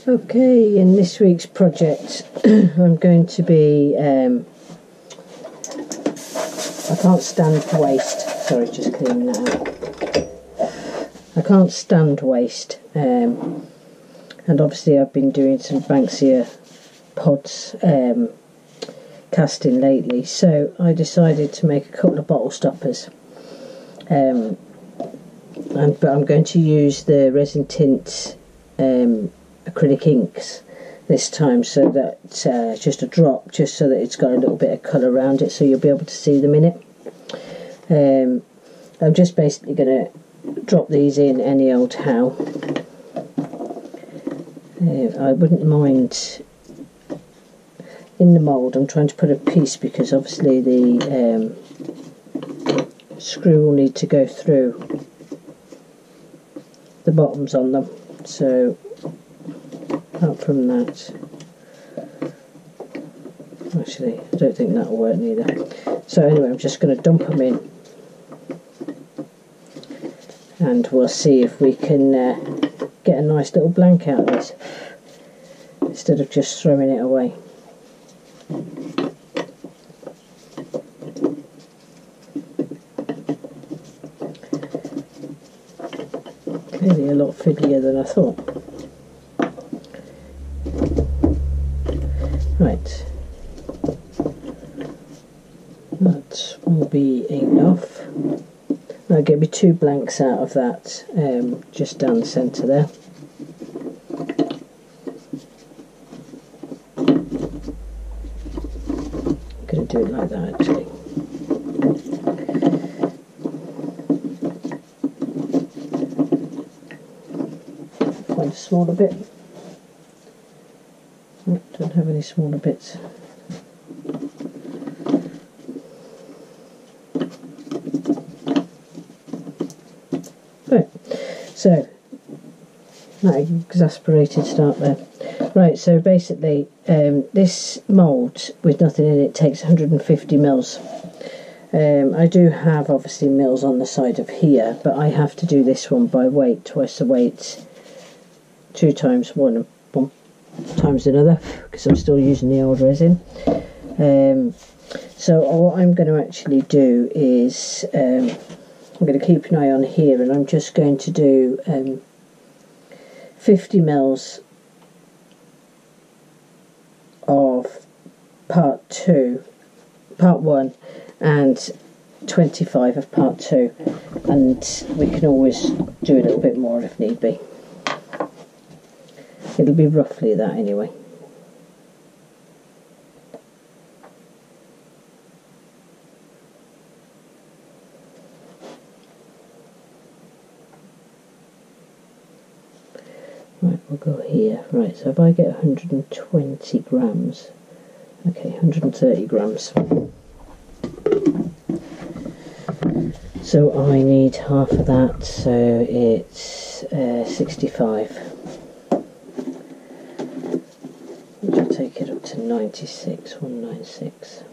Okay, in this week's project I'm going to be, I can't stand waste, sorry, just cleaning that out. I can't stand waste, and obviously I've been doing some Banksia pods casting lately, so I decided to make a couple of bottle stoppers, but I'm going to use the resin tint acrylic inks this time, so that just a drop, just so that it's got a little bit of colour around it, so you'll be able to see them in it. I'm just basically going to drop these in any old how. I wouldn't mind in the mould. I'm trying to put a piece because obviously the screw will need to go through the bottoms on them, so apart from that, actually I don't think that'll work neither. So anyway, I'm just going to dump them in and we'll see if we can get a nice little blank out of this instead of just throwing it away. Clearly a lot fiddlier than I thought. Right, that will be enough. I'll get me 2 blanks out of that, just down the centre there. I'm going to do it like that actually. Find a smaller bit. Oh, don't have any smaller bits. Right, so that exasperated start there. Right, so basically this mould with nothing in it takes 150 mils. I do have obviously mils on the side of here, but I have to do this one by weight, twice the weight, 2 times one and 1 times another, because I'm still using the old resin. So what I'm going to actually do is I'm going to keep an eye on here, and I'm just going to do 50 mils of part 1 and 25 of part 2, and we can always do a little bit more if need be. It'll be roughly that anyway. Right, we'll go here. Right, so if I get 120 grams, okay, 130 grams. So I need half of that, so it's 65. Which will take it up to 96, 196.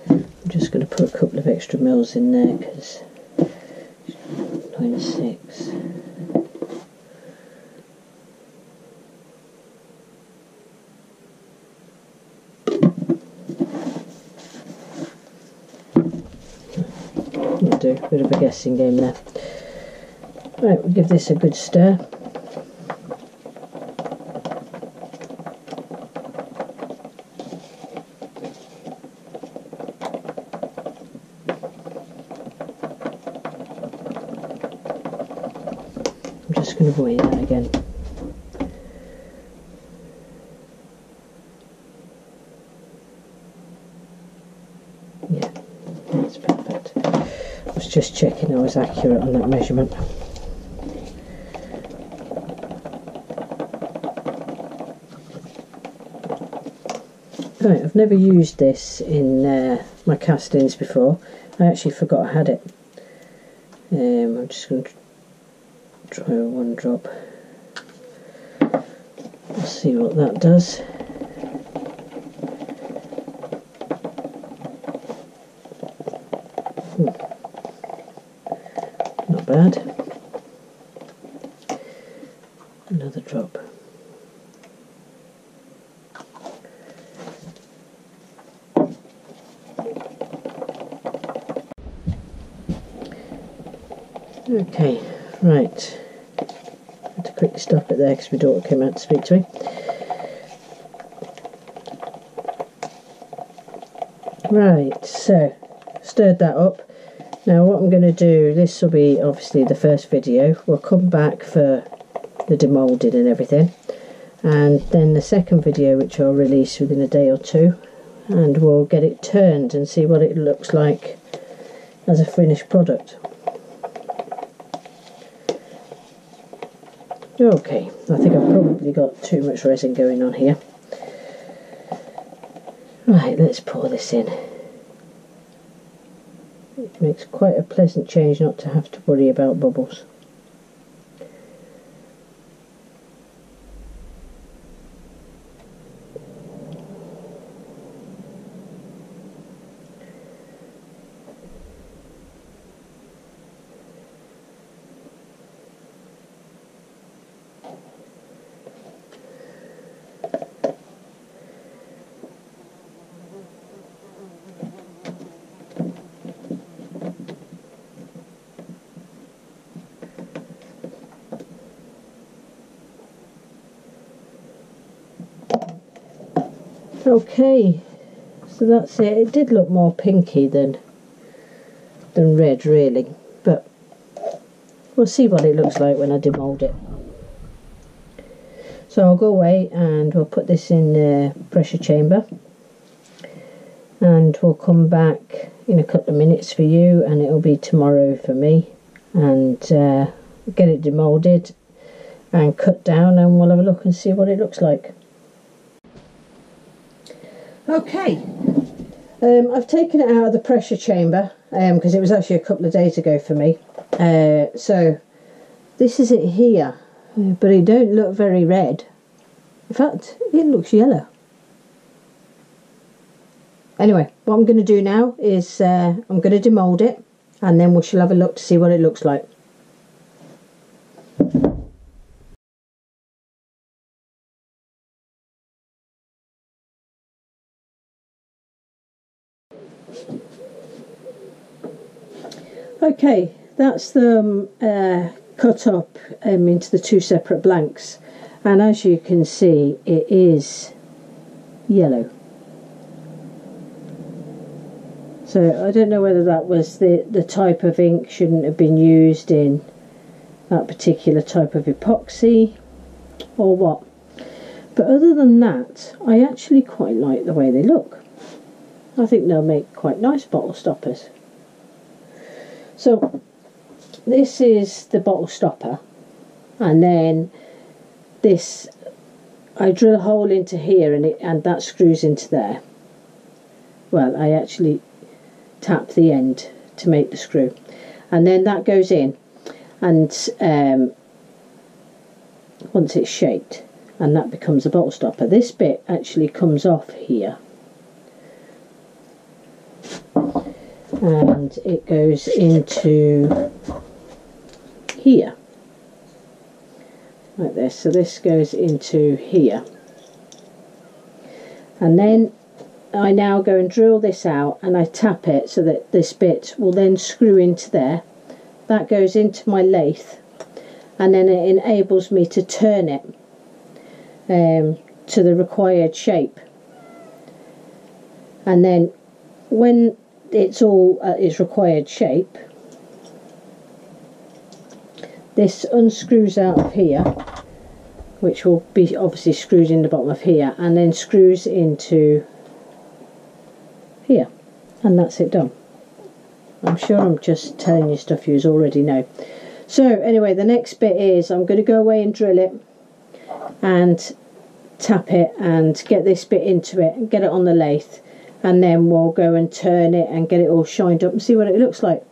I'm just going to put a couple of extra mils in there because 96. I'll do a bit of a guessing game there. Right, we'll give this a good stir. I'm just going to weigh that again. Yeah, that's perfect. I was just checking I was accurate on that measurement. Right, I've never used this in my castings before. I actually forgot I had it. I'm just going to try one drop. Let's see what that does. Not bad. Another drop. Okay, right. Had to quickly stop it there because my daughter came out to speak to me. Right, so stirred that up. Now what I'm going to do, this will be obviously the first video. We'll come back for the demoulding and everything, and then the second video, which I'll release within a day or two, and we'll get it turned and see what it looks like as a finished product. Okay, I think I've probably got too much resin going on here. Right, let's pour this in. It makes quite a pleasant change not to have to worry about bubbles. Okay, so that's it. It did look more pinky than red really, but we'll see what it looks like when I demould it. So I'll go away and we'll put this in the pressure chamber, and we'll come back in a couple of minutes for you, and it'll be tomorrow for me, and get it demoulded and cut down, and we'll have a look and see what it looks like. Okay, I've taken it out of the pressure chamber because it was actually a couple of days ago for me. So this is it here, but it don't look very red. In fact, it looks yellow. Anyway, what I'm going to do now is I'm going to demould it, and then we shall have a look to see what it looks like. Okay, that's them cut up into the two separate blanks, and as you can see it is yellow. So I don't know whether that was the type of ink shouldn't have been used in that particular type of epoxy or what, but other than that I actually quite like the way they look. I think they'll make quite nice bottle stoppers. So this is the bottle stopper, and then this, I drill a hole into here and that screws into there. Well, I actually tap the end to make the screw, and then that goes in, and once it's shaped, and that becomes a bottle stopper. This bit actually comes off here, and it goes into here like this. So this goes into here, and then I now go and drill this out, and I tap it so that this bit will then screw into there. That goes into my lathe, and then it enables me to turn it to the required shape. And then when it's all at its required shape, this unscrews out of here, which will be obviously screwed in the bottom of here, and then screws into here, and that's it done. I'm sure I'm just telling you stuff you already know. So anyway, the next bit is I'm going to go away and drill it, and tap it and get this bit into it and get it on the lathe, and then we'll go and turn it and get it all shined up and see what it looks like.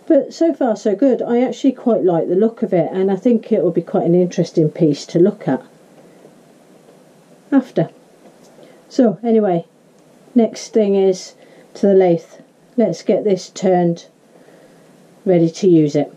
But so far so good. I actually quite like the look of it, and I think it will be quite an interesting piece to look at after. So anyway, next thing is to the lathe. Let's get this turned, ready to use it.